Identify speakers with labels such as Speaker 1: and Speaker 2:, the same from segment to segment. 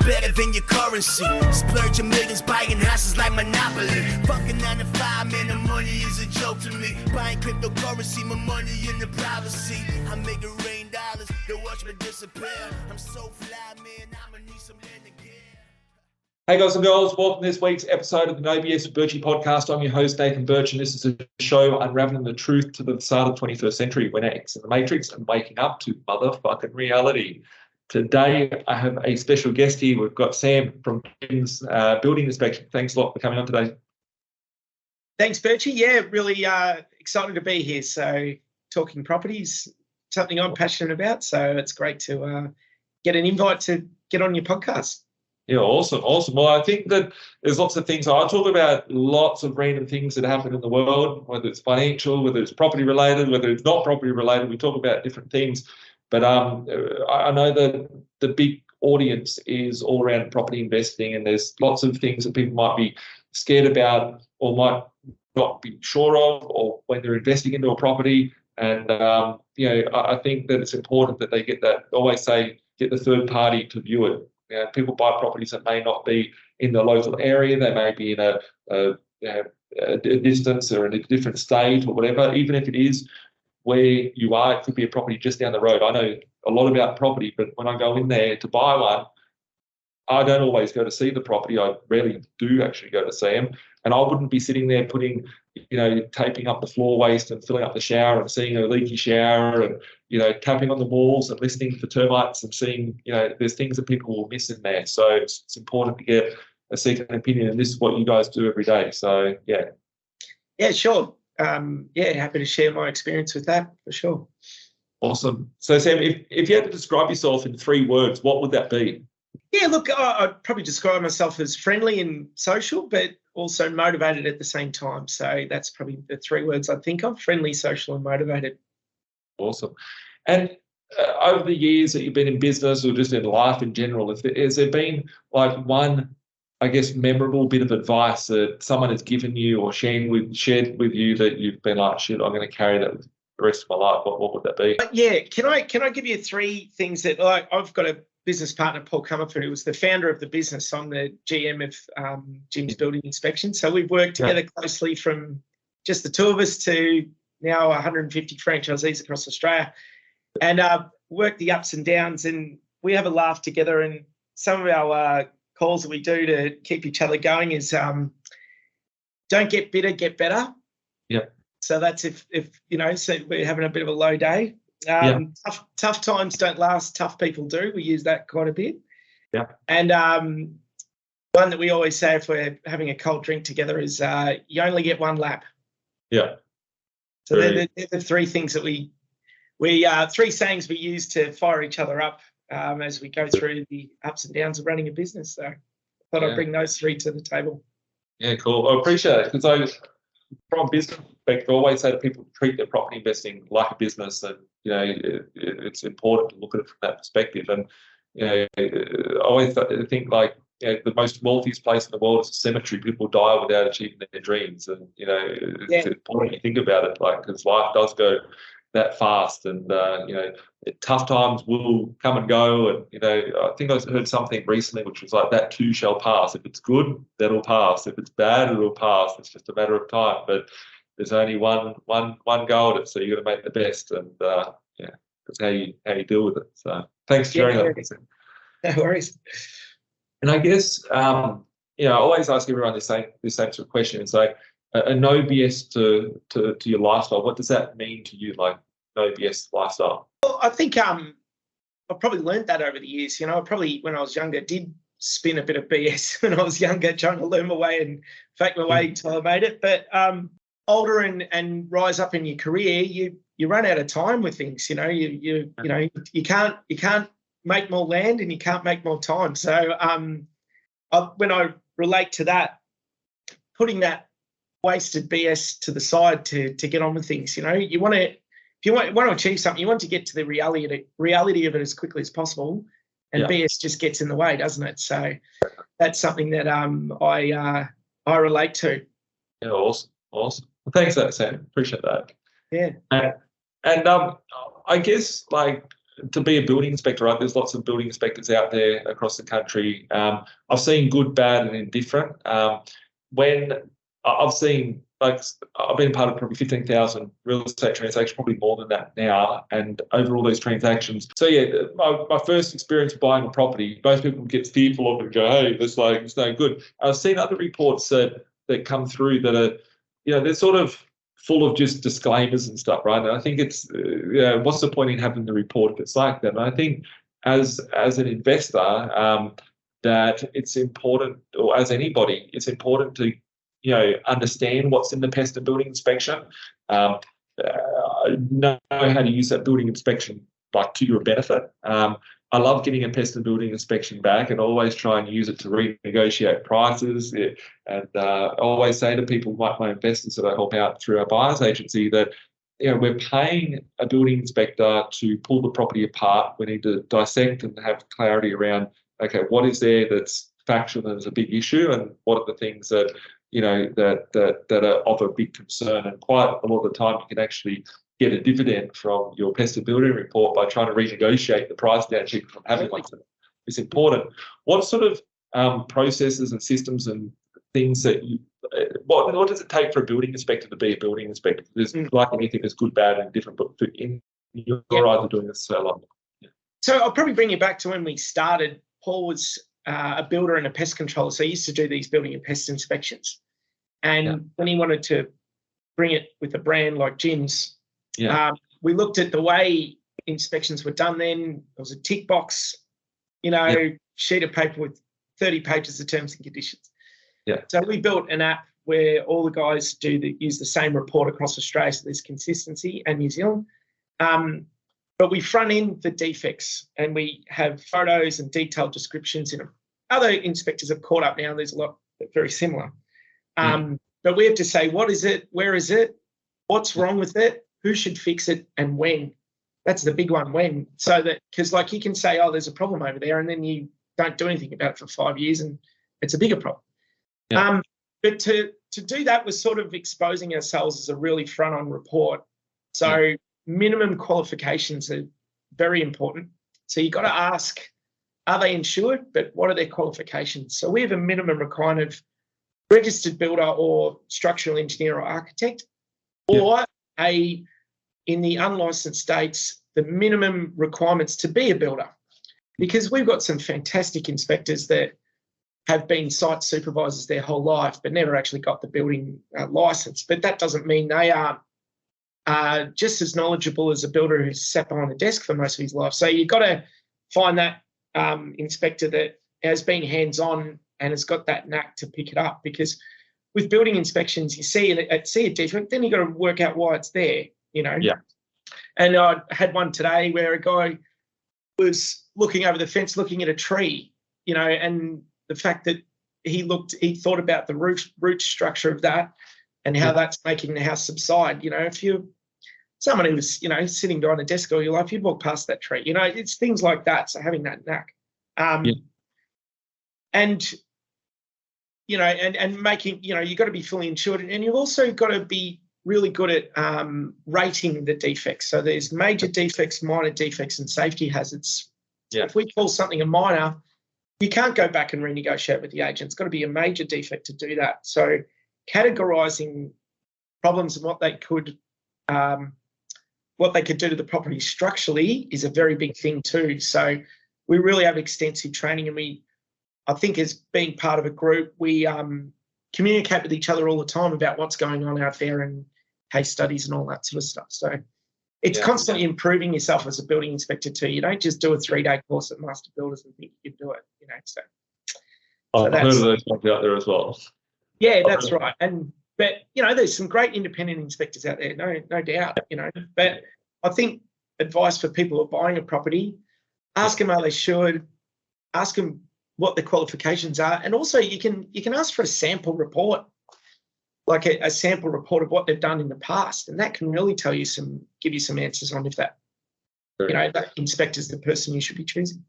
Speaker 1: better than your currency. Splurging millions, buying houses like Monopoly. Fucking 9 to 5, man, the money is a joke to me. Buying cryptocurrency, my money in the privacy. I make it rain dollars, they watch me disappear. I'm so fly, man, I'ma need some land again.
Speaker 2: Hey guys and girls, welcome to this week's episode of the No-BS Birchy podcast. I'm your host, Nathan Birch, and this is a show unraveling the truth to the start of the 21st century when X in the Matrix and waking up to motherfucking reality. Today, I have a special guest here. We've got Sam from Building Inspection. Thanks a lot for coming on today.
Speaker 3: Thanks, Birchy. Yeah, really excited to be here. So talking properties, something I'm passionate about. So it's great to get an invite to get on your podcast.
Speaker 2: Yeah, awesome. Well, I think that there's lots of things. I talk about lots of random things that happen in the world, whether it's financial, whether it's property related, whether it's not property related. We talk about different things. But I know that the big audience is all around property investing, and there's lots of things that people might be scared about or might not be sure of, or when they're investing into a property. And, I think that it's important that they get that, always say, get the third party to view it. People buy properties that may not be in the local area. They may be in a distance or in a different state or whatever. Even if it is where you are, it could be a property just down the road. I know a lot about property, but when I go in there to buy one, I don't always go to see the property. I rarely do actually go to see them. And I wouldn't be sitting there putting, taping up the floor waste and filling up the shower and seeing a leaky shower and, tapping on the walls and listening for termites and seeing, there's things that people will miss in there. So it's important to get a second opinion, and this is what you guys do every day. So, yeah.
Speaker 3: Yeah, sure. Happy to share my experience with that for sure.
Speaker 2: Awesome. So, Sam, if you had to describe yourself in 3 words, what would that be?
Speaker 3: Yeah, look, I'd probably describe myself as friendly and social, but also motivated at the same time. So that's probably the 3 words I think of: friendly, social, and motivated.
Speaker 2: Awesome. And over the years that you've been in business or just in life in general, has there been like one, I guess, memorable bit of advice that someone has given you or shared with you that you've been like, shit, I'm going to carry that the rest of my life? What would that be?
Speaker 3: Yeah, can I give you 3 things that I've got a business partner, Paul Comerford, who was the founder of the business. I'm the GM of Jim's Building Inspection. So we've worked together closely from just the 2 of us to now 150 franchisees across Australia, and worked the ups and downs. And we have a laugh together. And some of our calls that we do to keep each other going is don't get bitter, get better.
Speaker 2: Yeah.
Speaker 3: So that's if so we're having a bit of a low day. Tough times don't last, tough people do. We use that quite a bit.
Speaker 2: Yeah.
Speaker 3: And one that we always say if we're having a cold drink together is you only get 1 lap.
Speaker 2: Yeah.
Speaker 3: So they're the 3 things that we 3 sayings we use to fire each other up as we go through the ups and downs of running a business. So I thought I'd bring those 3 to the table.
Speaker 2: Yeah, cool. I appreciate it, because from a business perspective, I always say to people, treat their property investing like a business, and it's important to look at it from that perspective. And I always think like the most wealthiest place in the world is a cemetery. People die without achieving their dreams, and it's important you think about it, like, because life does go that fast, and tough times will come and go. And I think I heard something recently which was like, that too shall pass. If it's good, that'll pass. If it's bad, it'll pass. It's just a matter of time. But there's only one go at it, so you got to make the best. And that's how you deal with it. So thanks for sharing that.
Speaker 3: No worries.
Speaker 2: And I guess I always ask everyone the same sort of question. It's like a no BS to your lifestyle. What does that mean to you, like no BS lifestyle?
Speaker 3: Well, I think I've probably learned that over the years. I probably, when I was younger, did spin a bit of BS when I was younger, trying to learn my way and fake my way until I made it. But older and rise up in your career, you run out of time with things. You can't make more land and you can't make more time. So when I relate to that, putting that wasted BS to the side to get on with things. You want to, if you want to achieve something, you want to get to the reality of it as quickly as possible, and BS just gets in the way, doesn't it? So that's something that I relate to.
Speaker 2: Yeah, awesome. Well, thanks for that, Sam. Appreciate that.
Speaker 3: Yeah.
Speaker 2: And I guess, like, to be a building inspector, right? There's lots of building inspectors out there across the country. I've seen good, bad, and indifferent. When I've seen, like, I've been part of probably 15,000 real estate transactions, probably more than that now, and over all those transactions. So yeah, my first experience buying a property, most people get fearful of it and go, hey, it's no good. I've seen other reports that come through that are, they're sort of full of just disclaimers and stuff, right? And I think it's, what's the point in having the report if it's like that? And I think as an investor, that it's important, or as anybody, it's important to, understand what's in the pest and building inspection, know how to use that building inspection like to your benefit. I love getting a pest and building inspection back, and always try and use it to renegotiate prices. And I always say to people, like my investors that I help out through our buyers agency, that we're paying a building inspector to pull the property apart. We need to dissect and have clarity around, okay, what is there that's factual and is a big issue, and what are the things that that are of a big concern. And quite a lot of the time, you can actually get a dividend from your pest and building report by trying to renegotiate the price down cheaper from having one. It's important. What sort of processes and systems and things that what does it take for a building inspector to be a building inspector? There's like anything, there's good, bad, and different, but in your eyes of doing this so long.
Speaker 3: So I'll probably bring you back to when we started. Paul was a builder and a pest controller, so he used to do these building and pest inspections. And when he wanted to bring it with a brand like Jim's, we looked at the way inspections were done then. There was a tick box, sheet of paper with 30 pages of terms and conditions. So we built an app where all the guys use the same report across Australia, so there's consistency, and New Zealand. But we front end the defects, and we have photos and detailed descriptions in them. Other inspectors have caught up now. There's a lot that are very similar. But we have to say, what is it? Where is it? What's wrong with it? Who should fix it, and when? That's the big one, when. So that, because like you can say, oh, there's a problem over there, and then you don't do anything about it for 5 years, and it's a bigger problem. But to do that was sort of exposing ourselves as a really front-on report. So minimum qualifications are very important. So you've got to ask, are they insured? But what are their qualifications? So we have a minimum requirement of registered builder or structural engineer or architect, or in the unlicensed states, the minimum requirements to be a builder. Because we've got some fantastic inspectors that have been site supervisors their whole life, but never actually got the building license. But that doesn't mean they are just as knowledgeable as a builder who's sat behind a desk for most of his life. So you've got to find that inspector that has been hands-on and has got that knack to pick it up. Because with building inspections, you see a defect, then you've got to work out why it's there, And I had one today where a guy was looking over the fence, looking at a tree, and the fact that he thought about the root structure of that and how that's making the house subside. If you're someone who was, sitting behind a desk all your life, you'd walk past that tree. It's things like that. So having that knack. And making, you've got to be fully insured, and you've also got to be really good at rating the defects. So there's major defects, minor defects, and safety hazards. If we call something a minor, you can't go back and renegotiate with the agent. It's got to be a major defect to do that. So categorising problems and what they could do to the property structurally is a very big thing too. So we really have extensive training, and I think as being part of a group, we communicate with each other all the time about what's going on out there and case studies and all that sort of stuff. So it's constantly improving yourself as a building inspector too. You don't just do a 3-day course at Master Builders and think you can do it, So
Speaker 2: I've heard of those ones out there as well.
Speaker 3: Yeah, that's right. But there's some great independent inspectors out there, no doubt, But I think advice for people who are buying a property, ask them are they insured, ask them what the qualifications are, and also you can ask for a sample report, like a sample report of what they've done in the past, and that can really give you some answers on if that that inspector's the person you should be choosing.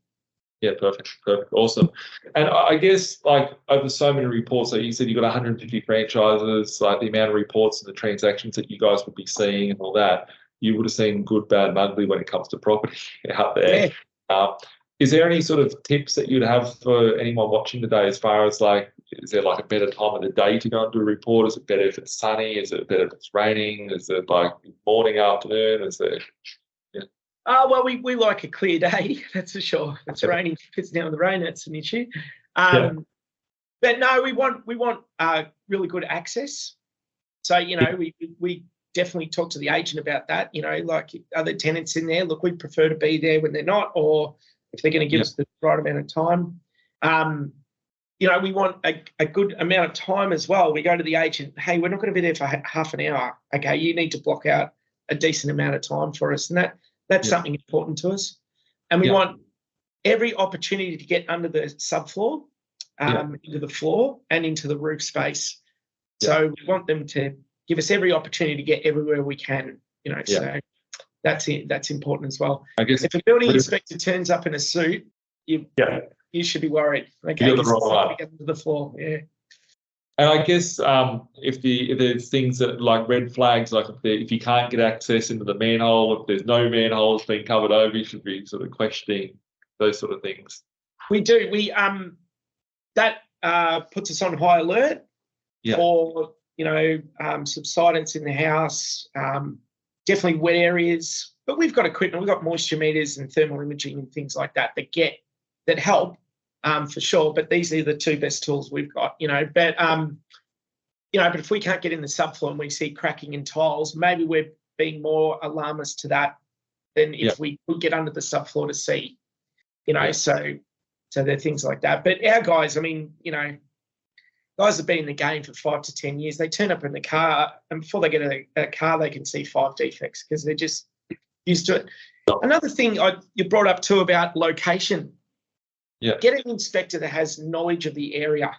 Speaker 2: Yeah, perfect, awesome. And I guess like over so many reports, like you said, you've got 150 franchises, like the amount of reports and the transactions that you guys would be seeing and all that. you would have seen good, bad, and ugly when it comes to property out there. Is there any sort of tips that you'd have for anyone watching today as far as like, is there like a better time of the day to go and do a report? Is it better if it's sunny? Is it better if it's raining? Is it like morning, afternoon? Is there...
Speaker 3: Well, we like a clear day, that's for sure. If it's raining, if it's down the rain, that's an issue. But no, we want really good access. So, we definitely talk to the agent about that, like other tenants in there. Look, we'd prefer to be there when they're not, or if they're going to give us the right amount of time. We want a good amount of time as well. We go to the agent, hey, we're not going to be there for half an hour. Okay, you need to block out a decent amount of time for us. And that's something important to us. And we want every opportunity to get under the subfloor, into the floor and into the roof space. So we want them to give us every opportunity to get everywhere we can, so that's it. That's important as well. I guess if a building inspector turns up in a suit, you should be worried. Okay,
Speaker 2: you're the wrong one.
Speaker 3: Get to the floor. Yeah.
Speaker 2: And I guess if there's things that like red flags, like if you can't get access into the manhole, if there's no manholes being covered over, you should be sort of questioning those sort of things.
Speaker 3: We do. We that puts us on high alert for subsidence in the house. Definitely wet areas, but we've got equipment. We've got moisture meters and thermal imaging and things like that that help. For sure, but these are the two best tools we've got, but if we can't get in the subfloor and we see cracking in tiles, maybe we're being more alarmist to that than if we could get under the subfloor to see, so there are things like that. But our guys, guys have been in the game for 5 to 10 years. They turn up in the car, and before they get a car, they can see 5 defects because they're just used to it. Another thing you brought up too about location. Get an inspector that has knowledge of the area.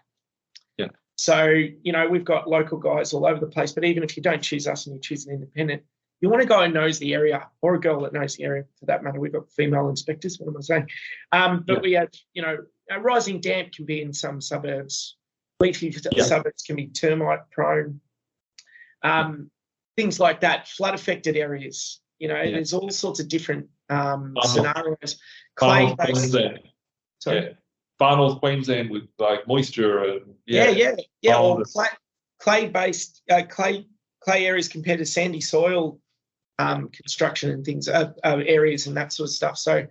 Speaker 3: So, we've got local guys all over the place, but even if you don't choose us and you choose an independent, you want a guy who knows the area, or a girl that knows the area for that matter. We've got female inspectors, what am I saying? But we have, rising damp can be in some suburbs. Leafy suburbs can be termite prone. Things like that, flood affected areas. There's all sorts of different scenarios. Clay-based.
Speaker 2: Far North Queensland with like moisture and
Speaker 3: or clay-based clay areas compared to sandy soil construction and things areas and that sort of stuff. So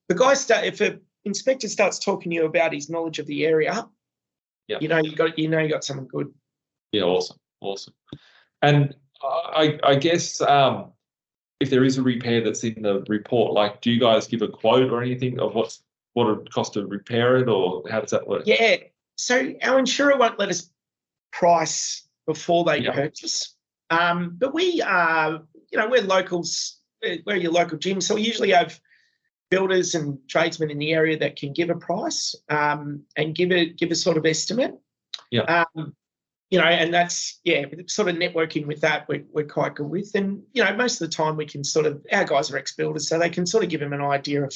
Speaker 3: the guy if an inspector starts talking to you about his knowledge of the area, you got someone good.
Speaker 2: Awesome. And I guess if there is a repair that's in the report, like, do you guys give a quote or anything of what it would cost to repair it, or how does that work?
Speaker 3: So our insurer won't let us price before they purchase. But we are, we're locals, we're your local gym, so we usually have builders and tradesmen in the area that can give a price and give a sort of estimate. And that's sort of networking with that we're quite good with. And most of the time we can our guys are ex-builders, so they can sort of give them an idea of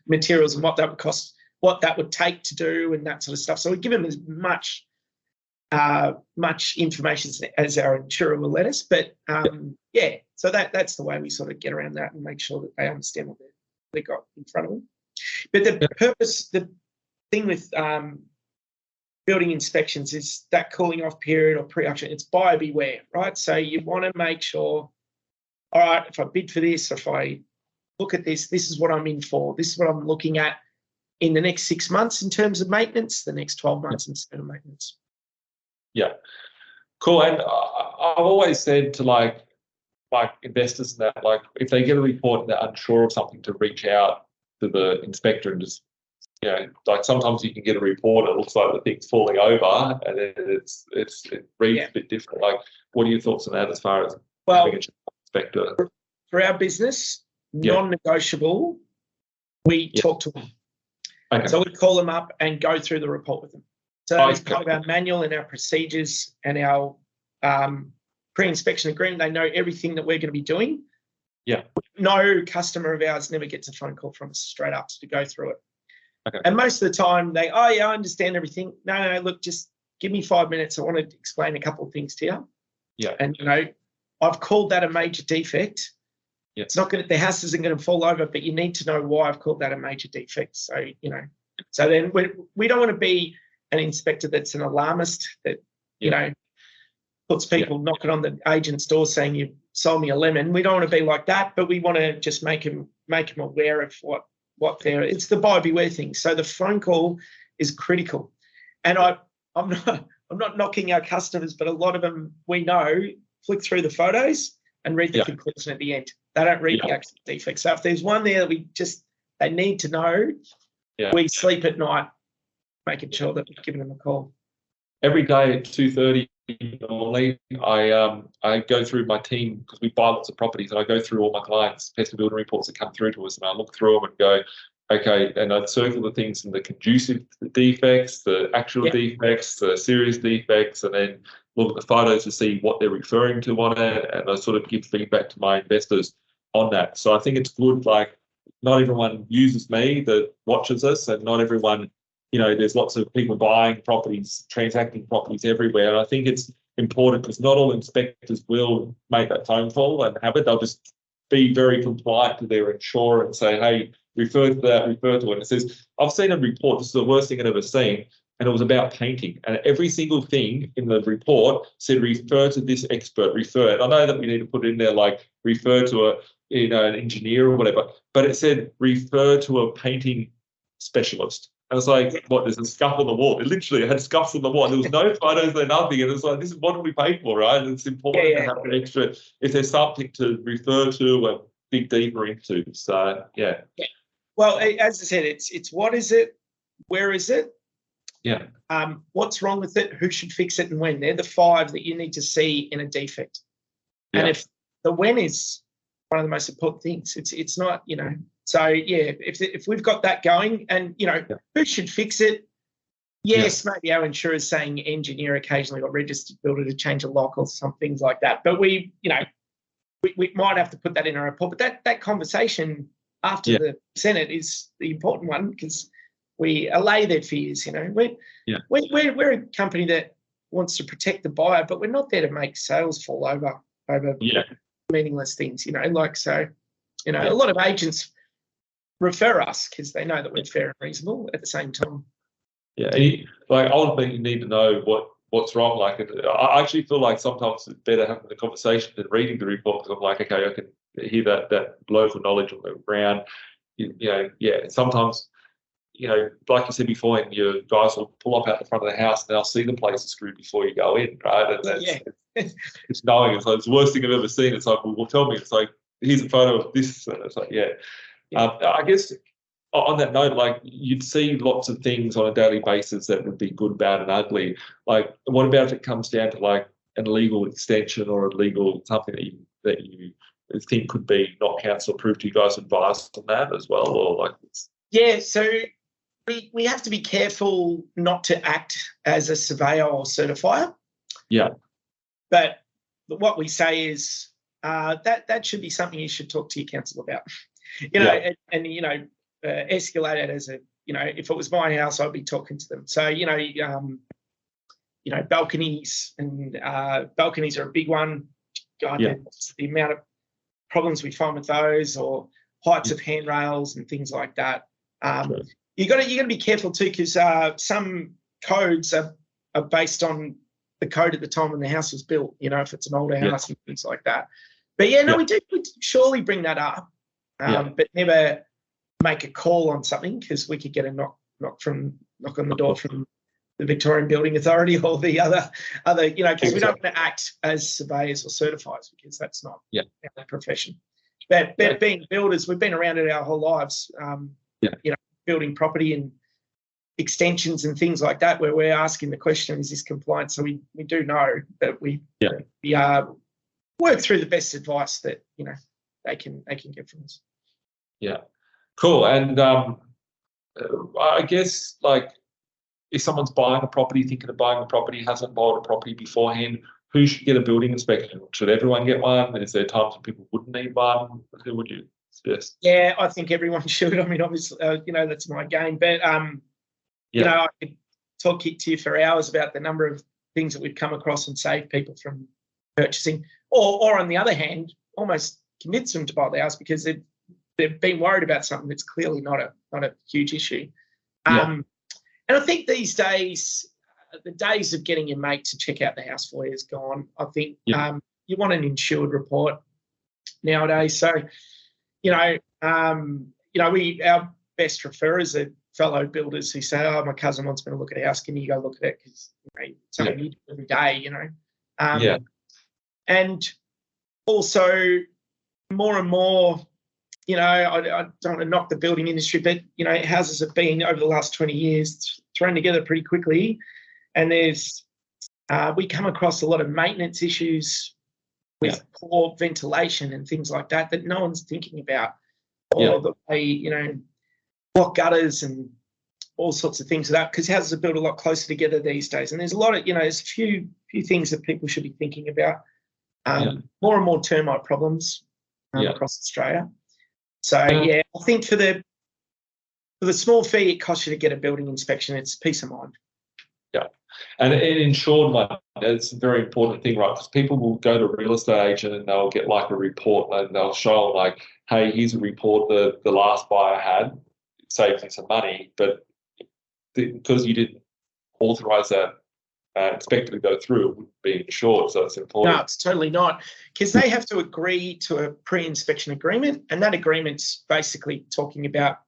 Speaker 3: materials and what that would cost, what that would take to do, and that sort of stuff. So we give them as much information as our insurer will let us. But so that's the way we sort of get around that and make sure that they understand what they got in front of them. But the thing with building inspections is that cooling off period or pre-auction. It's buyer beware, right? So you want to make sure, all right, if I bid for this, if I look at this is what I'm in for. This is what I'm looking at in the next 6 months in terms of maintenance, the next 12 months in terms of maintenance.
Speaker 2: Cool. And I've always said to like investors that, like, if they get a report and they're unsure of something, to reach out to the inspector and just, like sometimes you can get a report, it looks like the thing's falling over, and then it reads a bit different. Like, what are your thoughts on that as far as having an inspector?
Speaker 3: For our business, non-negotiable, we talk to them. Okay. So we call them up and go through the report with them. So as part of our manual and our procedures and our pre-inspection agreement, they know everything that we're going to be doing. No customer of ours never gets a phone call from us straight up to go through it. Okay. And most of the time I understand everything. No, look, just give me 5 minutes. I want to explain a couple of things to you. And, I've called that a major defect. It's not going to, the house isn't going to fall over, but you need to know why I've called that a major defect. So, so then we don't want to be an inspector that's an alarmist that, puts people knocking on the agent's door saying you sold me a lemon. We don't want to be like that, but we want to just make them aware of what they're, it's the buyer beware thing. So the phone call is critical. And I'm not knocking our customers, but a lot of them we know flick through the photos and read the conclusion at the end. They don't read the actual defect. So if there's one there that they need to know, we sleep at night making sure that we're giving them a call.
Speaker 2: Every day at 2:30 normally, I go through my team because we buy lots of properties, and I go through all my clients' pest and building reports that come through to us, and I look through them and go, okay, and I'd circle the things in the conducive defects, the actual defects, the serious defects, and then look at the photos to see what they're referring to on it, and I sort of give feedback to my investors on that. So I think it's good, like, not everyone uses me that watches us, and not everyone, there's lots of people buying properties, transacting properties everywhere, and I think it's important because not all inspectors will make that phone call and have it. They'll just be very compliant to their insurer and say, hey, refer to that, refer to it. It says, I've seen a report, this is the worst thing I've ever seen, and it was about painting. And every single thing in the report said, refer to this expert, refer it. I know that we need to put in there, like, refer to an engineer or whatever, but it said, refer to a painting specialist. I was like, what, there's a scuff on the wall. It literally had scuffs on the wall. There was no photos, no nothing. And it was like, this is what do we pay for, right? And it's important to have an extra, if there's something to refer to and dig deeper into. So, yeah.
Speaker 3: Well, as I said, it's what is it? Where is it?
Speaker 2: Yeah.
Speaker 3: What's wrong with it? Who should fix it and when? They're the 5 that you need to see in a defect. Yeah. And if the when is one of the most important things, it's not, So if we've got that going, and who should fix it? Yes, maybe our insurer's saying engineer occasionally or registered builder to change a lock or some things like that. But we might have to put that in our report. But that conversation after the Senate is the important one because we allay their fears. We're a company that wants to protect the buyer, but we're not there to make sales fall over meaningless things. A lot of agents refer us because they know that we're fair and reasonable at the same time.
Speaker 2: Yeah, ultimately you need to know what's wrong. Like, I actually feel like sometimes it's better having the conversation than reading the report because I'm like, okay, I can hear that local knowledge on the ground. Sometimes, like you said before, and your guys will pull up out the front of the house and they'll see the place is screwed before you go in, right? And that's, it's knowing. It's like, it's the worst thing I've ever seen. It's like, well, tell me. It's like, here's a photo of this. And it's like, I guess on that note, like, you'd see lots of things on a daily basis that would be good, bad, and ugly. Like, what about if it comes down to like an illegal extension or a legal something that you think could be not council approved? Do you guys advise on that as well, or like?
Speaker 3: So we have to be careful not to act as a surveyor or certifier. Yeah. But what we say is that should be something you should talk to your council about. Escalate it as a, if it was my house, I'd be talking to them. So, balconies and balconies are a big one. God, the amount of problems we find with those, or heights of handrails and things like that. You got to be careful too, because some codes are based on the code at the time when the house was built. If it's an older house and things like that. But we do surely bring that up. But never make a call on something, because we could get a knock on the door from the Victorian Building Authority or the other, because we don't want to act as surveyors or certifiers, because that's not our profession. But being builders, we've been around it our whole lives. Building property and extensions and things like that, where we're asking the question, is this compliant? So we do know that we work through the best advice that they can get from us.
Speaker 2: Yeah, cool. And I guess, like, if someone's buying a property, thinking of buying a property, hasn't bought a property beforehand, who should get a building inspection? Should everyone get one? Is there times when people wouldn't need one? Who would you suggest?
Speaker 3: Yeah, I think everyone should. I mean, obviously, that's my game. But I could talk to you for hours about the number of things that we've come across and saved people from purchasing. Or on the other hand, almost convince them to buy the house because they've been worried about something that's clearly not a huge issue. And I think these days, the days of getting your mate to check out the house for you is gone. I think you want an insured report nowadays. So, our best referrers are fellow builders who say, "Oh, my cousin wants me to look at a house. Can you go look at it?" Because it's something you do every day, And also, more and more, I don't want to knock the building industry, but houses have been over the last 20 years thrown together pretty quickly, and we come across a lot of maintenance issues with poor ventilation and things like that no one's thinking about, or the way block gutters and all sorts of things like that, because houses are built a lot closer together these days, and there's a lot of there's a few things that people should be thinking about. More and more termite problems across Australia. So I think for the small fee it costs you to get a building inspection, it's peace of mind.
Speaker 2: Yeah, and insured money, it's a very important thing, right? Because people will go to a real estate agent and they'll get like a report and they'll show them like, hey, here's a report that the last buyer had, it saved me some money, but because you didn't authorise that expect it to go through, it wouldn't be insured, so it's important.
Speaker 3: No, it's totally not, because they have to agree to a pre-inspection agreement, and that agreement's basically talking about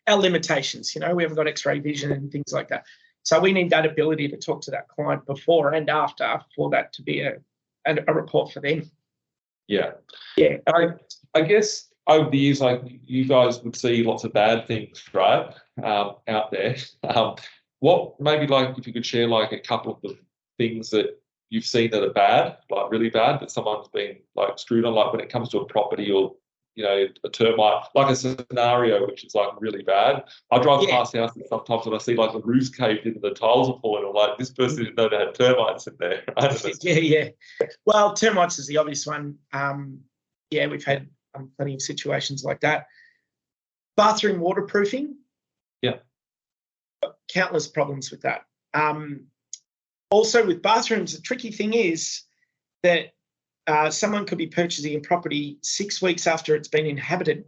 Speaker 3: our limitations. We haven't got X-ray vision and things like that. So we need that ability to talk to that client before and after for that to be a report for them.
Speaker 2: Yeah. I guess over the years, like you guys would see lots of bad things, right, out there. What maybe like if you could share like a couple of the things that you've seen that are bad, like really bad, that someone's been like screwed on, like when it comes to a property or a termite, like a scenario which is like really bad. I drive past houses sometimes and I see like the roof's caved in and the tiles are falling. I'm like, this person didn't know they had termites in there.
Speaker 3: Yeah. Well, termites is the obvious one. We've had plenty of situations like that. Bathroom waterproofing. Yeah. Countless problems with that. Also with bathrooms, the tricky thing is that someone could be purchasing a property 6 weeks after it's been inhabited.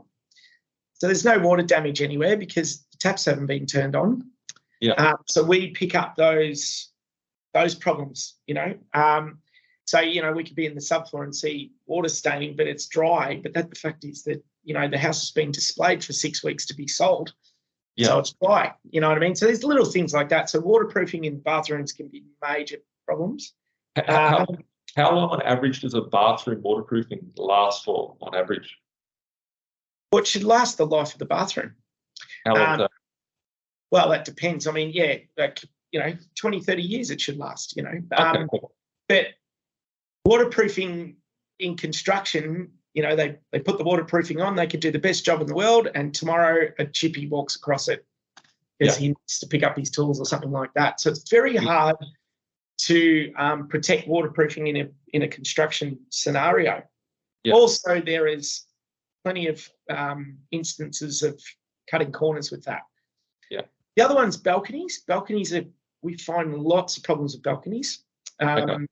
Speaker 3: So there's no water damage anywhere because the taps haven't been turned on. Yeah. So we pick up those problems, So, we could be in the subfloor and see water staining, but it's dry. But the fact is that, the house has been displayed for 6 weeks to be sold. Yeah. So it's dry, you know what I mean? So there's little things like that. So waterproofing in bathrooms can be major problems.
Speaker 2: How long on average does a bathroom waterproofing last for on average?
Speaker 3: Well, it should last the life of the bathroom.
Speaker 2: How long?
Speaker 3: Well, that depends. I mean, 20, 30 years it should last,
Speaker 2: Okay, cool.
Speaker 3: But waterproofing in construction, they put the waterproofing on, they could do the best job in the world, and tomorrow a chippy walks across it because he needs to pick up his tools or something like that. So it's very hard to protect waterproofing in a construction scenario. Yeah. Also, there is plenty of instances of cutting corners with that. Yeah. The other one's balconies. We find lots of problems with balconies. And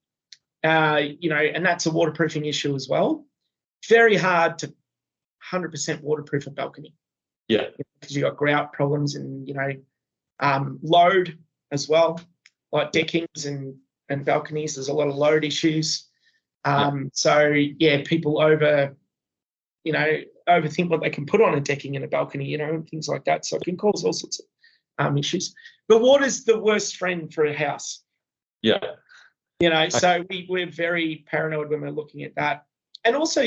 Speaker 3: that's a waterproofing issue as well. Very hard to 100% waterproof a balcony. Yeah. Because you've got grout problems and, load as well, like deckings and balconies. There's a lot of load issues. So, people overthink what they can put on a decking and a balcony, and things like that. So it can cause all sorts of issues. But water's the worst friend for a house. Yeah. So we're very paranoid when we're looking at that. And also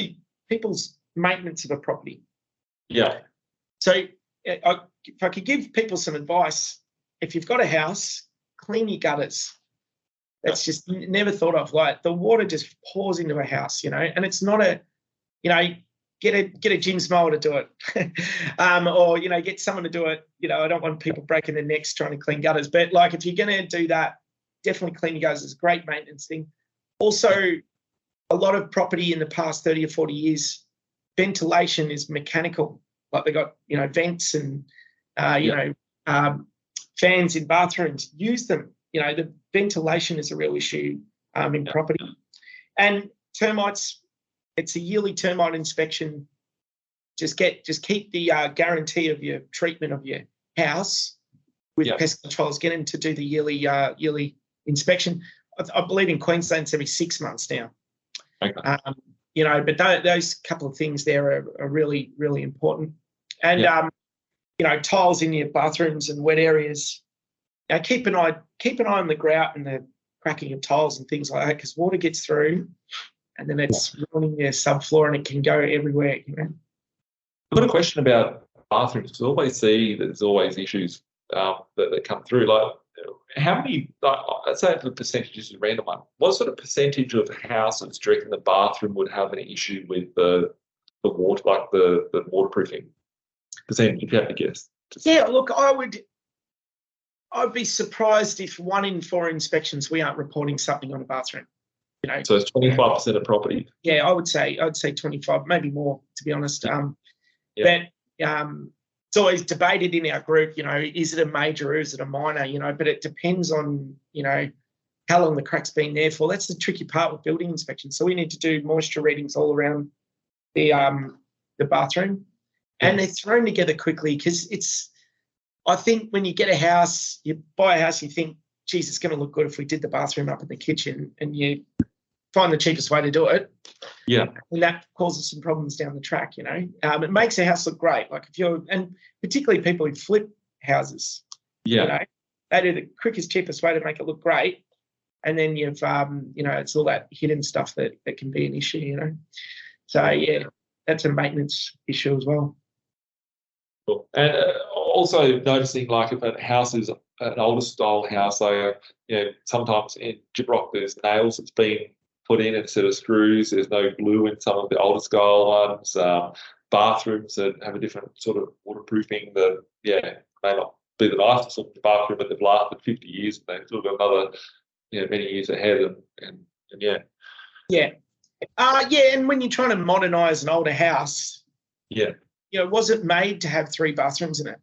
Speaker 3: people's maintenance of a property. Yeah. So if I could give people some advice, if you've got a house, clean your gutters. That's just never thought of. Like the water just pours into a house, and it's not get a Jim's mower to do it, or get someone to do it. I don't want people breaking their necks trying to clean gutters, but like if you're going to do that, definitely clean your gutters. It's a great maintenance thing. Also, a lot of property in the past 30 or 40 years, ventilation is mechanical. Like they got vents and fans in bathrooms. Use them. The ventilation is a real issue in property. And termites, It's a yearly termite inspection. Just keep the guarantee of your treatment of your house with pest controls. Get them to do the yearly inspection. I believe in Queensland it's every 6 months now.
Speaker 2: Okay.
Speaker 3: But those couple of things there are really, really important. And tiles in your bathrooms and wet areas. Now keep an eye on the grout and the cracking of tiles and things like that, because water gets through, and then it's ruining your subfloor, and it can go everywhere.
Speaker 2: I've got a question about bathrooms, because I always see that there's always issues that come through. Like, how many, I'd say the percentage is a random one. What sort of percentage of houses do you reckon the bathroom would have an issue with the water, like the waterproofing percentage, if you have to guess?
Speaker 3: Yeah, look, I'd be surprised if 1 in 4 inspections we aren't reporting something on a bathroom.
Speaker 2: So it's 25% of property.
Speaker 3: Yeah, I'd say 25, maybe more, to be honest. But it's always debated in our group, is it a major or is it a minor, but it depends on, how long the crack's been there for. That's the tricky part with building inspections. So we need to do moisture readings all around the bathroom, and they're thrown together quickly, because I think when you get a house, you buy a house, you think, geez, it's going to look good if we did the bathroom up in the kitchen, and you find the cheapest way to do it.
Speaker 2: Yeah.
Speaker 3: And that causes some problems down the track, It makes a house look great. Like and particularly people who flip houses, they do the quickest, cheapest way to make it look great. And then you've, it's all that hidden stuff that can be an issue, So, that's a maintenance issue as well.
Speaker 2: Cool. And also noticing, like, if a house is an older style house, sometimes in gyprock there's nails that's been put in instead of screws. There's no glue in some of the older style ones. Bathrooms that have a different sort of waterproofing that, may not be the nicest sort of bathroom, but they've lasted 50 years and they've still got another, many years ahead. And.
Speaker 3: And when you're trying to modernise an older house, it wasn't made to have 3 bathrooms in it.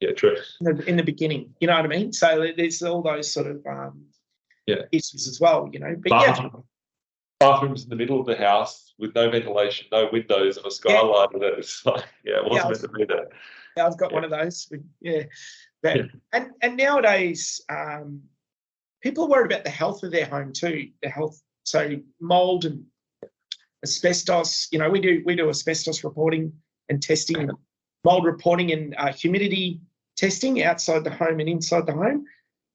Speaker 2: Yeah, true.
Speaker 3: In the beginning, you know what I mean? So there's all those sort of issues as well, But
Speaker 2: bathrooms in the middle of the house with no ventilation, no windows, and a skylight. And it's like, it wasn't meant to be there.
Speaker 3: Yeah, I've got one of those. And nowadays, people are worried about the health of their home too. The health, so mold and asbestos. We do asbestos reporting and testing, mold reporting and humidity testing outside the home and inside the home.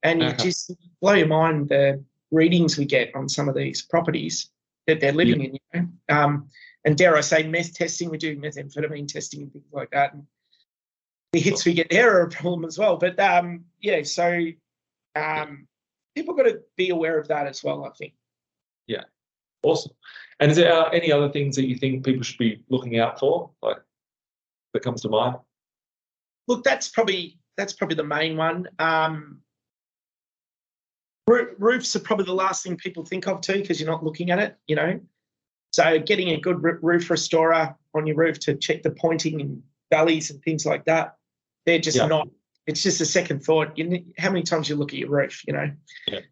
Speaker 3: And you just blow your mind the readings we get on some of these properties that they're living in. And dare I say, meth testing, we do methamphetamine testing and things like that. And the hits we get there are a problem as well. But people got to be aware of that as well, I think.
Speaker 2: Yeah, awesome. And is there any other things that you think people should be looking out for, like, that comes to mind?
Speaker 3: Look, that's probably the main one. Roofs are probably the last thing people think of too, because you're not looking at it, So getting a good roof restorer on your roof to check the pointing and valleys and things like that, they're just not. It's just a second thought. How many times you look at your roof,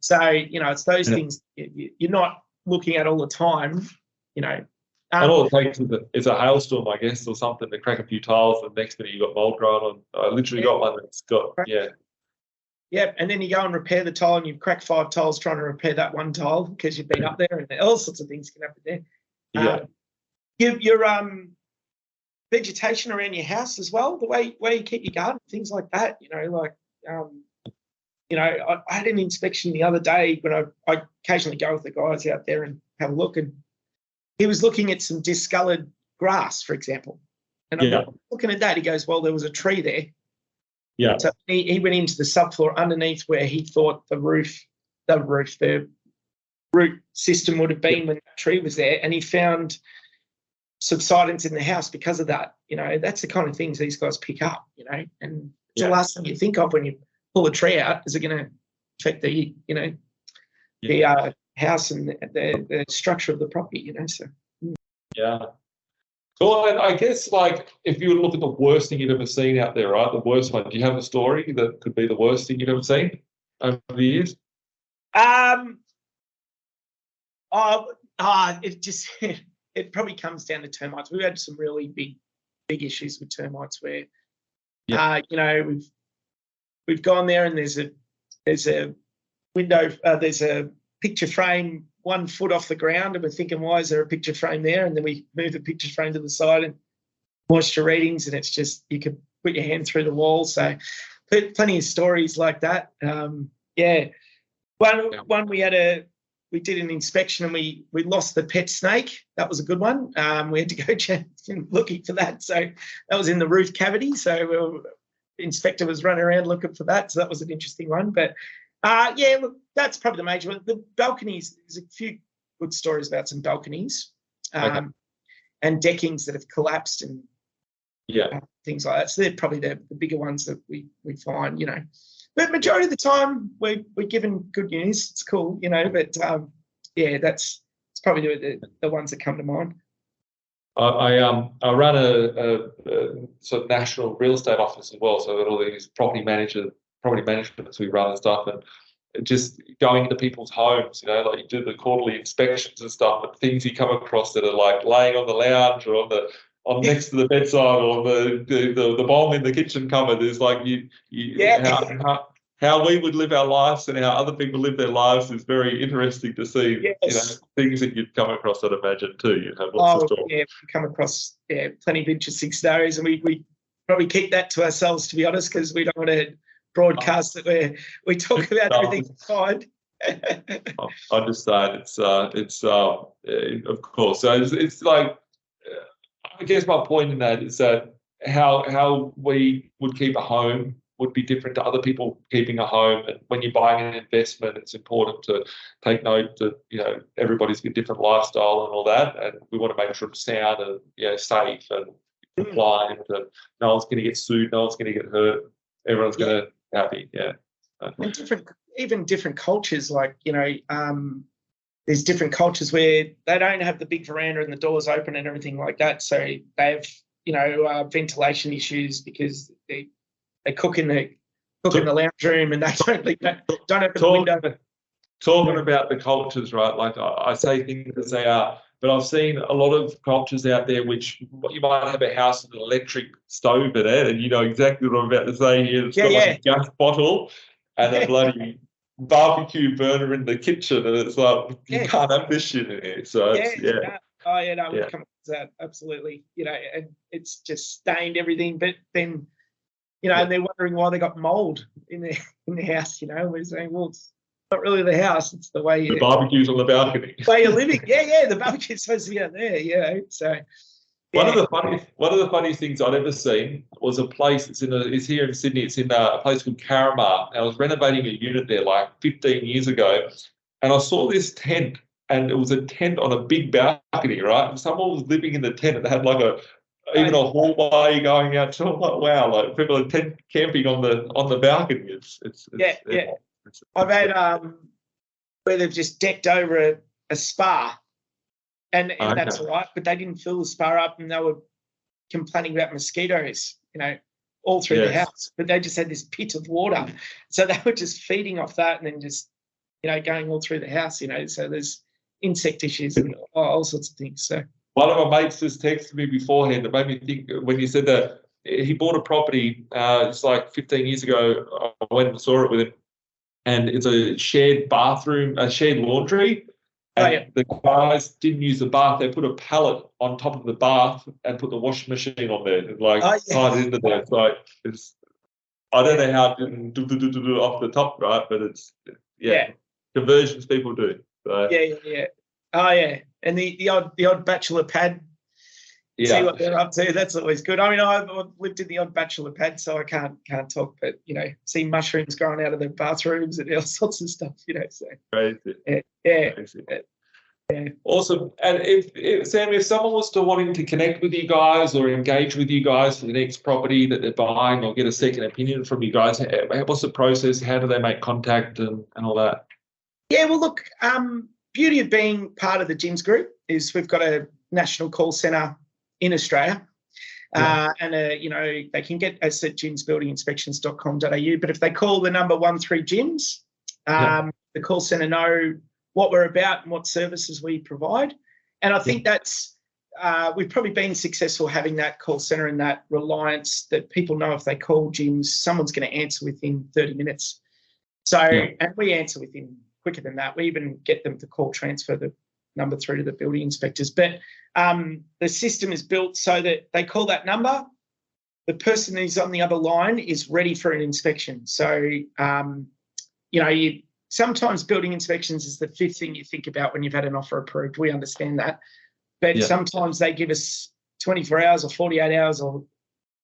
Speaker 3: So it's those things you're not looking at all the time, And
Speaker 2: all it takes is a hailstorm, I guess, or something to crack a few tiles, and next minute you've got mold growing on. I literally got one that's got,
Speaker 3: Yeah, and then you go and repair the tile, and you've cracked 5 tiles trying to repair that one tile because you've been up there, and all sorts of things can happen there. Your vegetation around your house as well, the way you keep your garden, things like that. I had an inspection the other day when I occasionally go with the guys out there and have a look, and he was looking at some discoloured grass, for example. And I'm looking at that. He goes, well, there was a tree there.
Speaker 2: Yeah.
Speaker 3: So he went into the subfloor underneath where he thought the root system would have been when that tree was there, and he found subsidence in the house because of that. That's the kind of things these guys pick up, and it's the last thing you think of when you pull a tree out. Is it going to affect the house and the structure of the property, So.
Speaker 2: Yeah. Cool. And I guess, like, if you look at the worst thing you've ever seen out there, right? The worst one. Do you have a story that could be the worst thing you've ever seen over the years? It's
Speaker 3: it probably comes down to termites. We've had some really big issues with termites where, you know, we've gone there and there's a window, there's a picture frame 1 foot off the ground, and we're thinking, why is there a picture frame there? And then we move the picture frame to the side and moisture readings, and it's just, you could put your hand through the wall. So plenty of stories like that. One we did an inspection and we lost the pet snake. That was a good one. We had to go looking for that. So that was in the roof cavity. So the inspector was running around looking for that. So that was an interesting one. But look, that's probably the major one. The balconies, there's a few good stories about some balconies and deckings that have collapsed and things like that. So they're probably the bigger ones that we find, you know. But majority of the time, we're given good news. It's cool, you know. But it's probably the ones that come to mind.
Speaker 2: I run a sort of national real estate office as well, so that all these property management we run and stuff, and just going into people's homes, you know, like you do the quarterly inspections and stuff, and things you come across that are like laying on the lounge or on next to the bedside or the bomb in the kitchen cupboard. Is like how we would live our lives and how other people live their lives is very interesting to see. You know, things that you'd come across, I'd imagine too. You'd have lots of stories.
Speaker 3: Yeah, we come across plenty of interesting stories, and we probably keep that to ourselves, to be honest, because we don't want to broadcast that we talk about everything we find.
Speaker 2: I understand. It's of course. So it's like, I guess my point in that is that how we would keep a home would be different to other people keeping a home. And when you're buying an investment, it's important to take note that, you know, everybody's got a different lifestyle and all that, and we want to make sure it's sound and, you know, safe and compliant, and no one's going to get sued, no one's going to get hurt, everyone's going to be happy.
Speaker 3: And different cultures, like, you know, there's different cultures where they don't have the big veranda and the doors open and everything like that, so they have, you know, ventilation issues because they cook in the lounge room and they don't open the window.
Speaker 2: Talking about the cultures, right? Like I say things as they are, but I've seen a lot of cultures out there which you might have a house with an electric stove in it, and you know exactly what I'm about to say here. It's got like a gas bottle and a bloody barbecue burner in the kitchen, and it's like you can't have this shit in here. So
Speaker 3: we come across that, absolutely. You know, and it's just stained everything, but then, you know, and they're wondering why they got mold in the house. You know, we're saying, well, it's not really the house; it's the way
Speaker 2: the barbecue's on the balcony.
Speaker 3: The way you're living. The barbecue's supposed to be out there. You know, so.
Speaker 2: One of the funniest things I'd ever seen was a place. It's here in Sydney. It's in a place called Caramar. I was renovating a unit there like 15 years ago, and I saw this tent, and it was a tent on a big balcony, right? And someone was living in the tent, and they had like even a hallway going out. So I'm like, wow, like people are camping on the balcony. It's
Speaker 3: I've had where they've just decked over a spa, and that's all right, but they didn't fill the spa up, and they were complaining about mosquitoes, you know, all through the house. But they just had this pit of water, so they were just feeding off that, and then just, you know, going all through the house, you know. So there's insect issues and all sorts of things. So.
Speaker 2: One of my mates just texted me beforehand that made me think, when you said that, he bought a property, it's like 15 years ago. I went and saw it with him, and it's a shared bathroom, a shared laundry, and the guys didn't use the bath. They put a pallet on top of the bath and put the washing machine on there, and tied it into there. So it's, I don't know how it didn't do off the top, right? But it's conversions people do. So. And the odd bachelor pad. See what they're up to. That's always good. I mean, I've lived in the odd bachelor pad, so I can't talk. But, you know, see mushrooms growing out of the bathrooms and all sorts of stuff. You know, so crazy.
Speaker 3: Crazy.
Speaker 2: Awesome. And if Sam, if someone was to wanting to connect with you guys or engage with you guys for the next property that they're buying or get a second opinion from you guys, what's the process? How do they make contact and all that?
Speaker 3: Yeah, well, look, beauty of being part of the Gyms Group is we've got a national call centre in Australia. And, you know, they can get us at gymsbuildinginspections.com.au. But if they call the number 13gyms, the call centre know what we're about and what services we provide. And I think that's we've probably been successful having that call center and that reliance that people know if they call gyms, someone's going to answer within 30 minutes. So, and we answer within quicker than that. We even get them to call transfer the number through to the building inspectors. But the system is built so that they call that number, the person who's on the other line is ready for an inspection. So, sometimes building inspections is the fifth thing you think about when you've had an offer approved. We understand that. But sometimes they give us 24 hours or 48 hours or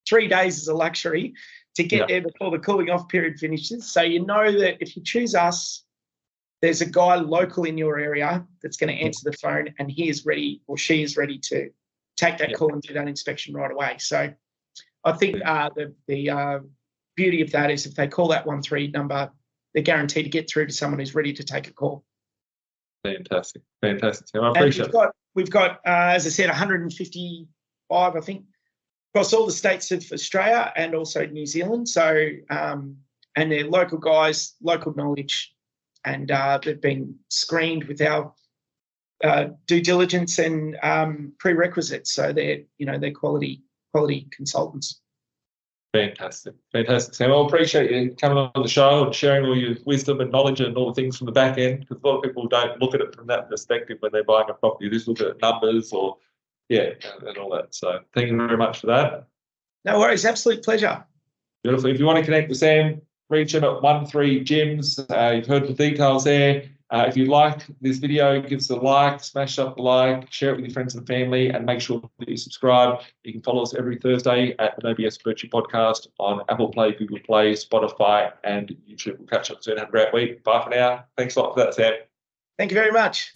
Speaker 3: 3 days as a luxury to get there before the cooling off period finishes. So you know that if you choose us, there's a guy local in your area that's going to answer the phone, and he is ready or she is ready to take that call and do that inspection right away. So I think the beauty of that is if they call that 13 number, they're guaranteed to get through to someone who's ready to take a call.
Speaker 2: Fantastic. I appreciate it.
Speaker 3: We've got, as I said, 155, I think, across all the states of Australia and also New Zealand. So, and they're local guys, local knowledge, and they've been screened with our due diligence and prerequisites. So they're quality consultants.
Speaker 2: Fantastic, Sam. I appreciate you coming on the show and sharing all your wisdom and knowledge and all the things from the back end, because a lot of people don't look at it from that perspective when they're buying a property. They just look at numbers or, and all that. So thank you very much for that.
Speaker 3: No worries. Absolute pleasure.
Speaker 2: Beautiful. If you want to connect with Sam, reach him at 13 Gyms. You've heard the details there. If you like this video, give us a like, smash up the like, share it with your friends and family, and make sure that you subscribe. You can follow us every Thursday at the OBS Birchy podcast on Apple Play, Google Play, Spotify, and YouTube. We'll catch up soon. Have a great week. Bye for now. Thanks a lot for that, Sam.
Speaker 3: Thank you very much.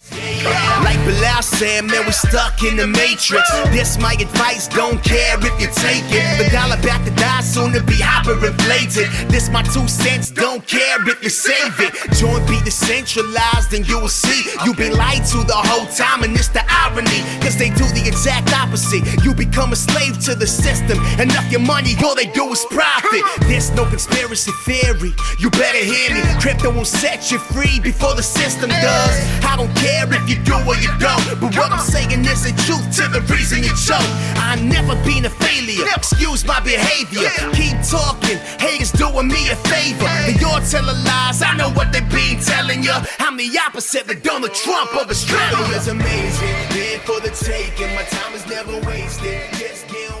Speaker 1: Like Bilal said, man, we're stuck in the matrix. This my advice, don't care if you take it. The dollar back to die, soon to be hyperinflated. This my 2 cents, don't care if you save it. Joint be decentralized and you will see you been lied to the whole time, and it's the irony, cause they do the exact opposite. You become a slave to the system, enough your money, all they do is profit. There's no conspiracy theory, you better hear me. Crypto will set you free before the system does. I don't care if you do or you don't, but what I'm saying is the truth to the reason you choke. I've never been a failure, excuse my behavior. Keep talking, haters doing me a favor. They all telling lies, I know what they been telling you. I'm the opposite of Donald Trump of Australia. It's amazing, here for the taking, my time is never wasted. Just get